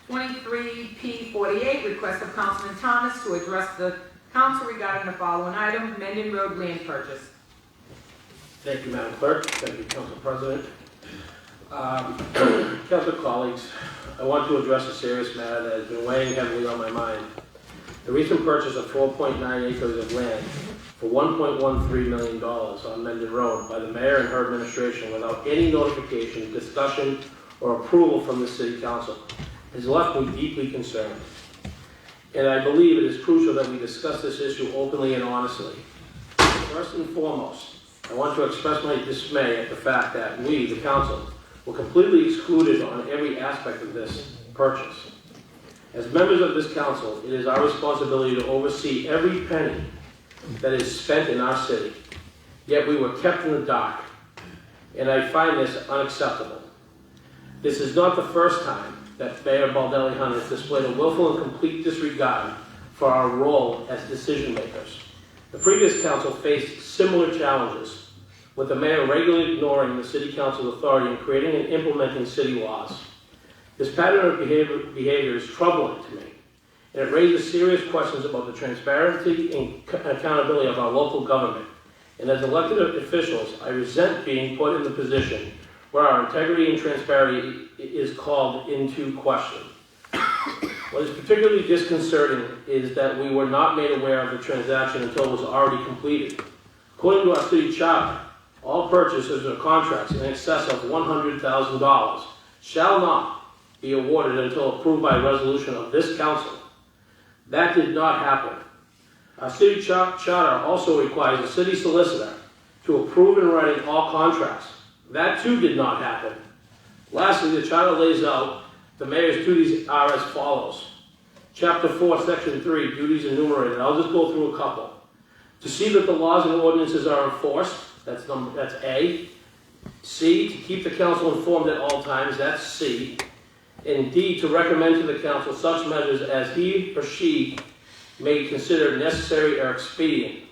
23P48, request of Councilman Thomas to address the council regarding the following item, Mendon Road land purchase. Thank you, Madam Clerk. Thank you, Council President. Council colleagues, I want to address a serious matter that has been weighing heavily on my mind. The recent purchase of 4.9 acres of land for $1.13 million on Mendon Road by the mayor and her administration without any notification, discussion, or approval from the City Council has left me deeply concerned. And I believe it is crucial that we discuss this issue openly and honestly. First and foremost, I want to express my dismay at the fact that we, the Council, were completely excluded on every aspect of this purchase. As members of this Council, it is our responsibility to oversee every penny that is spent in our city. Yet we were kept in the dark, and I find this unacceptable. This is not the first time that Mayor Baldelli-Hunt has displayed a willful and complete disregard for our role as decision makers. The previous council faced similar challenges, with the mayor regularly ignoring the City Council's authority in creating and implementing city laws. This pattern of behavior is troubling to me, and it raises serious questions about the transparency and accountability of our local government. And as elected officials, I resent being put in the position where our integrity and transparency is called into question. What is particularly disconcerting is that we were not made aware of the transaction until it was already completed. According to our city charter, all purchases or contracts in excess of $100,000 shall not be awarded until approved by resolution of this council. That did not happen. Our city charter also requires the city solicitor to approve in writing all contracts. That too did not happen. Lastly, the charter lays out the mayor's duties are as follows. Chapter 4, Section 3, duties enumerated. I'll just go through a couple. To see that the laws and ordinances are enforced, that's A. C, to keep the council informed at all times, that's C. And D, to recommend to the council such measures as he or she may consider necessary or expedient.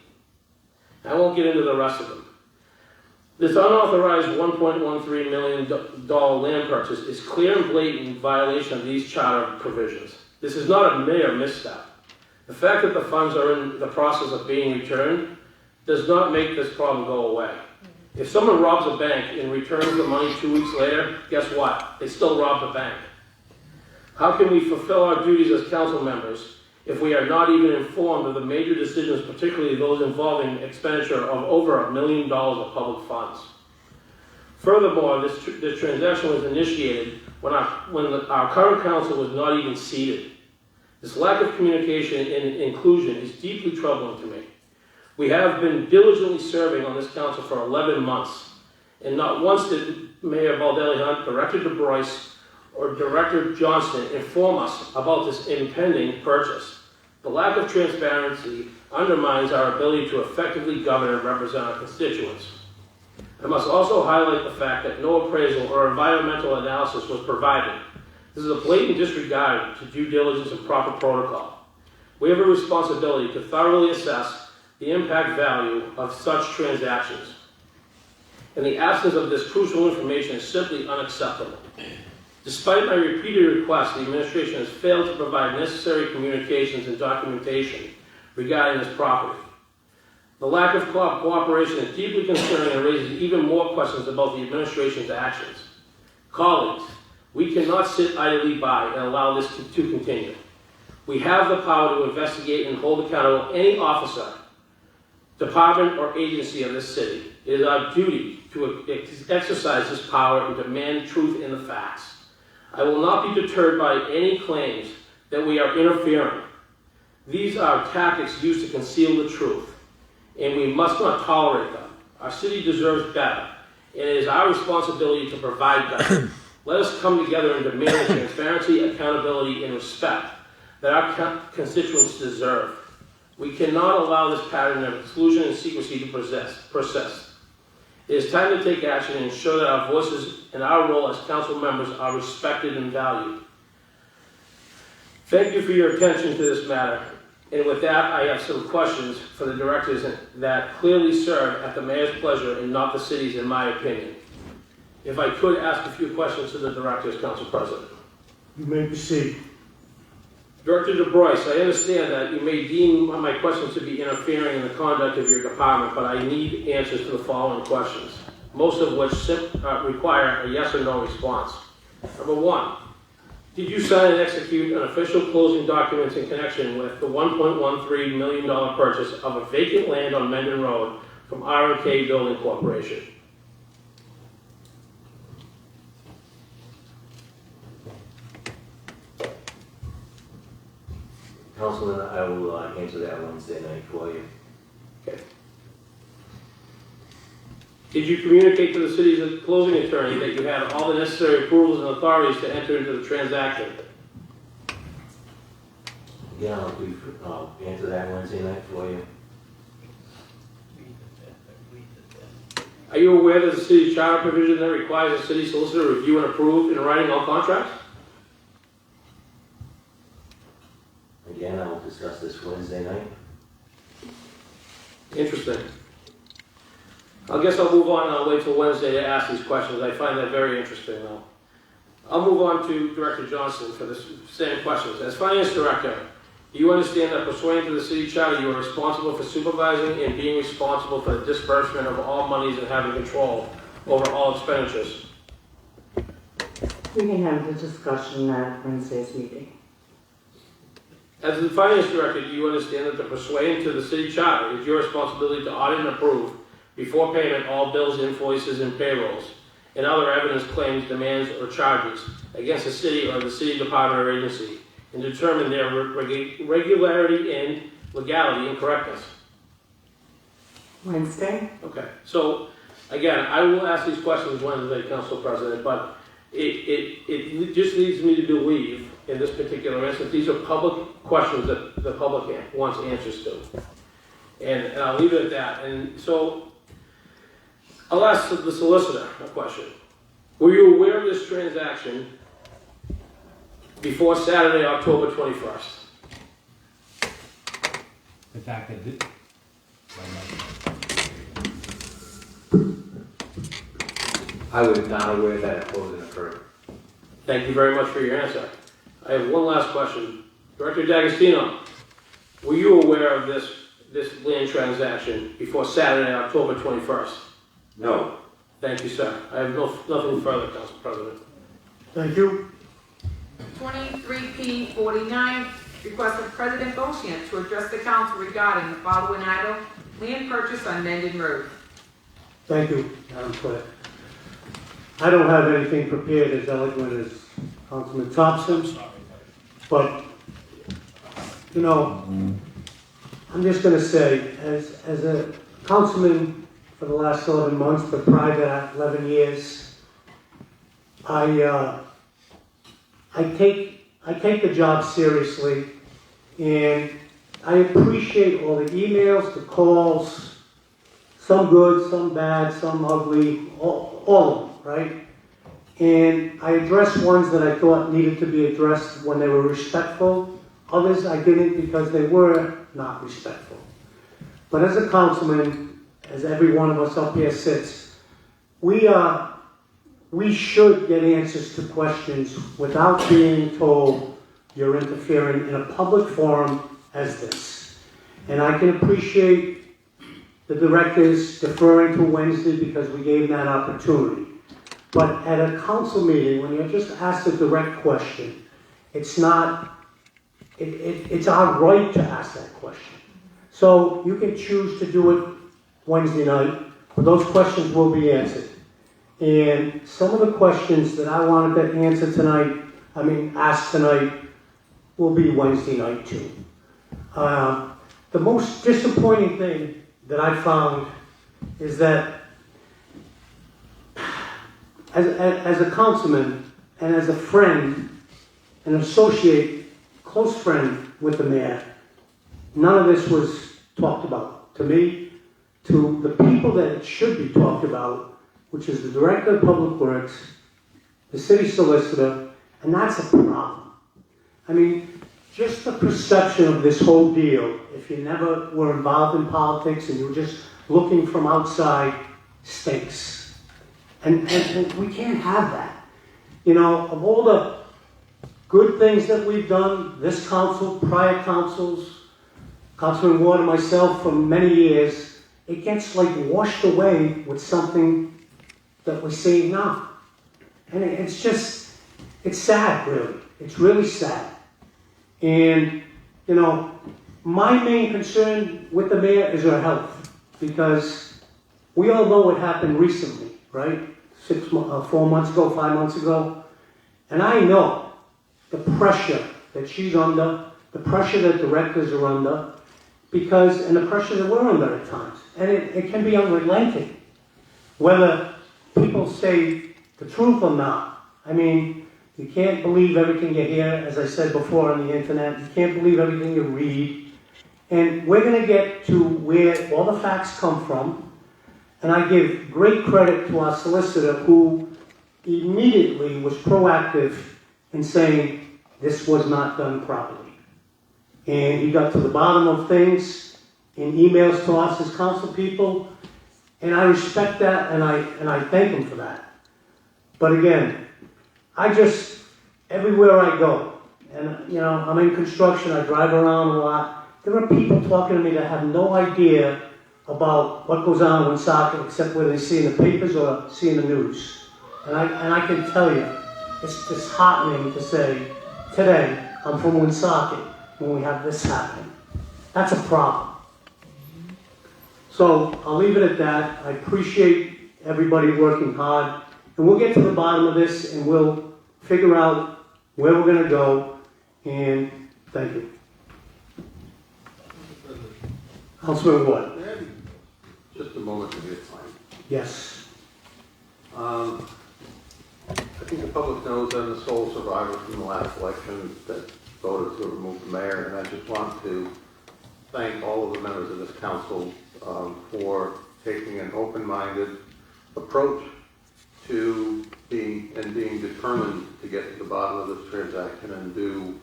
I won't get into the rest of them. This unauthorized $1.13 million land purchase is clear and blatant violation of these charter provisions. This is not a mere misstep. The fact that the funds are in the process of being returned does not make this problem go away. If someone robs a bank and returns the money 2 weeks later, guess what? They still robbed the bank. How can we fulfill our duties as council members if we are not even informed of the major decisions, particularly those involving expenditure of over $1 million of public funds? Furthermore, this transaction was initiated when our current council was not even seated. This lack of communication and inclusion is deeply troubling to me. We have been diligently serving on this council for 11 months, and not once did Mayor Baldelli-Hunt, Director DeBrois, or Director Johnston inform us about this impending purchase. The lack of transparency undermines our ability to effectively govern and represent our constituents. I must also highlight the fact that no appraisal or environmental analysis was provided. This is a blatant disregard to due diligence and proper protocol. We have a responsibility to thoroughly assess the impact value of such transactions. And the absence of this crucial information is simply unacceptable. Despite my repeated requests, the administration has failed to provide necessary communications and documentation regarding this property. The lack of cooperation is deeply concerning and raises even more questions about the administration's actions. Colleagues, we cannot sit idly by and allow this to continue. We have the power to investigate and hold accountable any officer, department, or agency of this city. It is our duty to exercise this power and demand truth in the facts. I will not be deterred by any claims that we are interfering. These are tactics used to conceal the truth, and we must not tolerate them. Our city deserves better, and it is our responsibility to provide better. Let us come together and demand the transparency, accountability, and respect that our constituents deserve. We cannot allow this pattern of exclusion and secrecy to persist. It is time to take action and ensure that our voices and our role as council members are respected and valued. Thank you for your attention to this matter. And with that, I have some questions for the directors that clearly serve at the mayor's pleasure and not the city's, in my opinion. If I could ask a few questions to the directors, Council President. You may proceed. Director DeBrois, I understand that you may deem my questions to be interfering in the conduct of your department, but I need answers to the following questions, most of which require a yes or no response. Number one, did you sign and execute an official closing documents in connection with the $1.13 million purchase of a vacant land on Mendon Road from R&K Building Corporation? Councilman, I will answer that Wednesday night for you. Okay. Did you communicate to the city's closing attorney that you had all the necessary approvals and authorities to enter into the transaction? Again, I'll answer that Wednesday night for you. Are you aware that the city charter provision that requires the city solicitor to review and approve in writing all contracts? Again, I will discuss this Wednesday night. Interesting. I guess I'll move on and I'll wait till Wednesday to ask these questions. I find that very interesting though. I'll move on to Director Johnson for the same questions. As Finance Director, do you understand that pursuant to the city charter, you are responsible for supervising and being responsible for the disbursement of all monies and having control over all expenditures? We can have the discussion at Wednesday's meeting. As the Finance Director, do you understand that the pursuant to the city charter, is your responsibility to audit and approve before payment all bills, invoices, and payrolls, and other evidence, claims, demands, or charges against the city or the city department or agency, and determine their regularity and legality and correctness? Wednesday? Okay, so again, I will ask these questions Wednesday, Council President, but it just leads me to believe, in this particular instance, these are public questions that the public wants answers to. And I'll leave it at that. And so, I'll ask the solicitor a question. Were you aware of this transaction before Saturday, October 21st? The fact that I was not aware that a closing occurred. Thank you very much for your answer. I have one last question. Director D'Agostino, were you aware of this land transaction before Saturday, October 21st? No. Thank you, sir. I have nothing further, Council President. Thank you. 23P49, request of President Beauchamp to address the council regarding the following item, land purchase on Mendon Road. Thank you, Madam Clerk. I don't have anything prepared as eloquent as Councilman Thompson, but, you know, I'm just going to say, as a councilman for the last 11 months, but prior to that, 11 years, I take the job seriously, and I appreciate all the emails, the calls, some good, some bad, some ugly, all of them, right? And I addressed ones that I thought needed to be addressed when they were respectful. Others I didn't because they were not respectful. But as a councilman, as every one of us up here sits, we should get answers to questions without being told you're interfering in a public forum as this. And I can appreciate the directors deferring to Wednesday because we gave them that opportunity. But at a council meeting, when you're just asked a direct question, it's our right to ask that question. So you can choose to do it Wednesday night, but those questions will be answered. And some of the questions that I wanted to ask tonight, will be Wednesday night too. The most disappointing thing that I found is that as a councilman and as a friend, an associate, close friend with the mayor, none of this was talked about to me, to the people that it should be talked about, which is the Director of Public Works, the city solicitor, and that's a problem. I mean, just the perception of this whole deal, if you never were involved in politics and you were just looking from outside, stinks. And we can't have that. You know, of all the good things that we've done, this council, prior councils, Councilman Ward and myself for many years, it gets like washed away with something that we're seeing now. And it's just, it's sad, really. It's really sad. And, you know, my main concern with the mayor is her health, because we all know what happened recently, right? 4 months ago, 5 months ago. And I know the pressure that she's under, the pressure that directors are under, and the pressure that we're under at times. And it can be unrelenting, whether people say the truth or not. I mean, you can't believe everything you hear, as I said before, on the internet. You can't believe everything you read. And we're going to get to where all the facts come from. And I give great credit to our solicitor, who immediately was proactive in saying this was not done properly. And he got to the bottom of things in emails to us as council people. And I respect that, and I thank him for that. But again, everywhere I go, and you know, I'm in construction, I drive around a lot, there are people talking to me that have no idea about what goes on in Woonsocket except whether they see in the papers or see in the news. And I can tell you, it's disheartening to say, today, I'm from Woonsocket, when we have this happening. That's a problem. So I'll leave it at that. I appreciate everybody working hard. And we'll get to the bottom of this, and we'll figure out where we're going to go. And thank you. Councilman Ward. Just a moment of your time. Yes. I think the public knows I'm the sole survivor from the last election that voted to remove the mayor, and I just want to thank all of the members of this council for taking an open-minded approach to being determined to get to the bottom of this transaction and do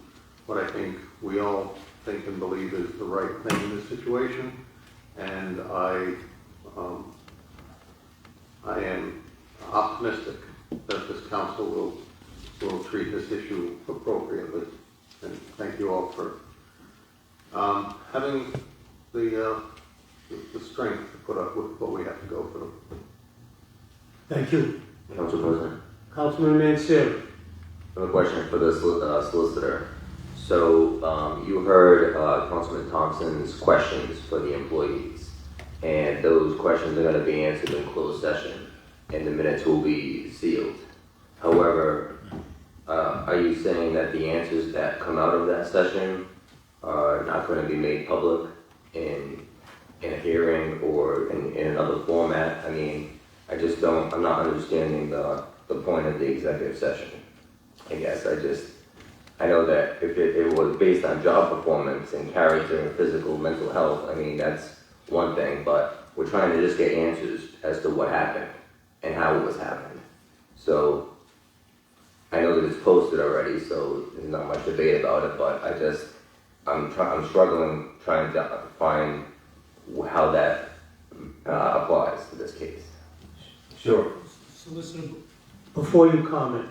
what I think we all think and believe is the right thing in this situation. And I am optimistic that this council will treat this issue appropriately. And thank you all for having the strength to put up with what we have to go through. Thank you. Council President, Councilman Mansur. I have a question for the solicitor. So you heard Councilman Thompson's questions for the employees, and those questions are going to be answered in closed session, and the minutes will be sealed. However, are you saying that the answers that come out of that session are not going to be made public in a hearing or in another format? I mean, I'm not understanding the point of the executive session. I guess I know that if it was based on job performance and character and physical, mental health, I mean, that's one thing, but we're trying to just get answers as to what happened and how it was happened. So I know that it's posted already, so there's not much debate about it, but I'm struggling trying to find how that applies to this case. Sure. Solicitor, before you comment,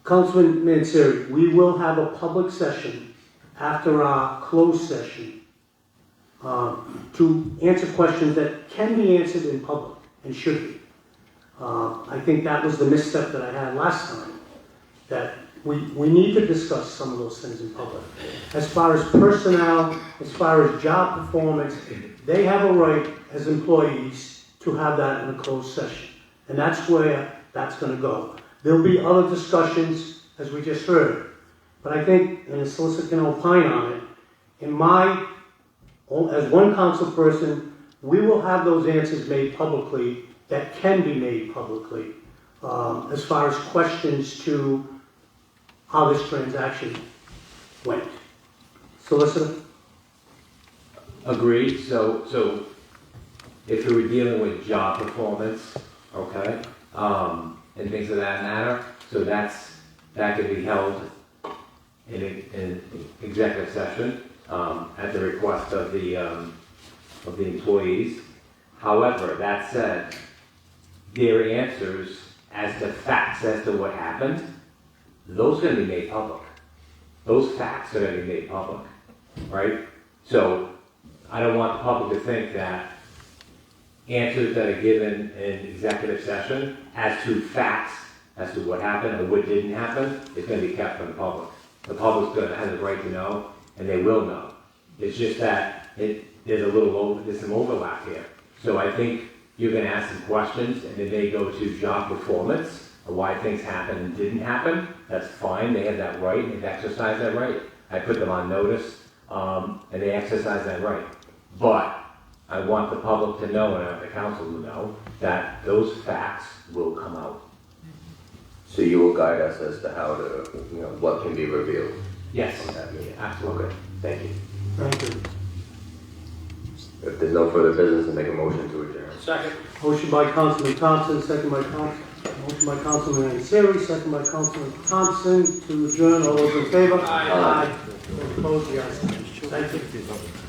Councilman Mansur, we will have a public session after our closed session to answer questions that can be answered in public and should be. I think that was the misstep that I had last time, that we need to discuss some of those things in public. As far as personnel, as far as job performance, they have a right as employees to have that in a closed session. And that's where that's going to go. There'll be other discussions, as we just heard. But I think, and the solicitor can opine on it, as one council person, we will have those answers made publicly that can be made publicly, as far as questions to how this transaction went. Solicitor? Agreed. So if we were dealing with job performance, okay, and things of that matter, so that could be held in executive session at the request of the employees. However, that said, their answers as to facts as to what happened those are gonna be made public. Those facts are gonna be made public, right? So I don't want the public to think that answers that are given in executive session as to facts, as to what happened or what didn't happen, is gonna be kept from the public. The public's gonna have the right to know, and they will know. It's just that there's some overlap here. So I think you're gonna ask some questions, and then they go to job performance, or why things happened and didn't happen. That's fine, they have that right, they've exercised that right. I put them on notice, and they exercise that right. But I want the public to know, and I want the council to know, that those facts will come out. So you will guide us as to how to, what can be revealed? Yes, from that meeting? absolutely. Okay, thank you. Thank you. If there's no further business, then make a motion to adjourn. Second. Motion by Councilman Thompson, motion by Councilman Anseri, second by Councilman Thompson to adjourn. All those in favor? Aye. Those opposed, the ayes have it. Thank you.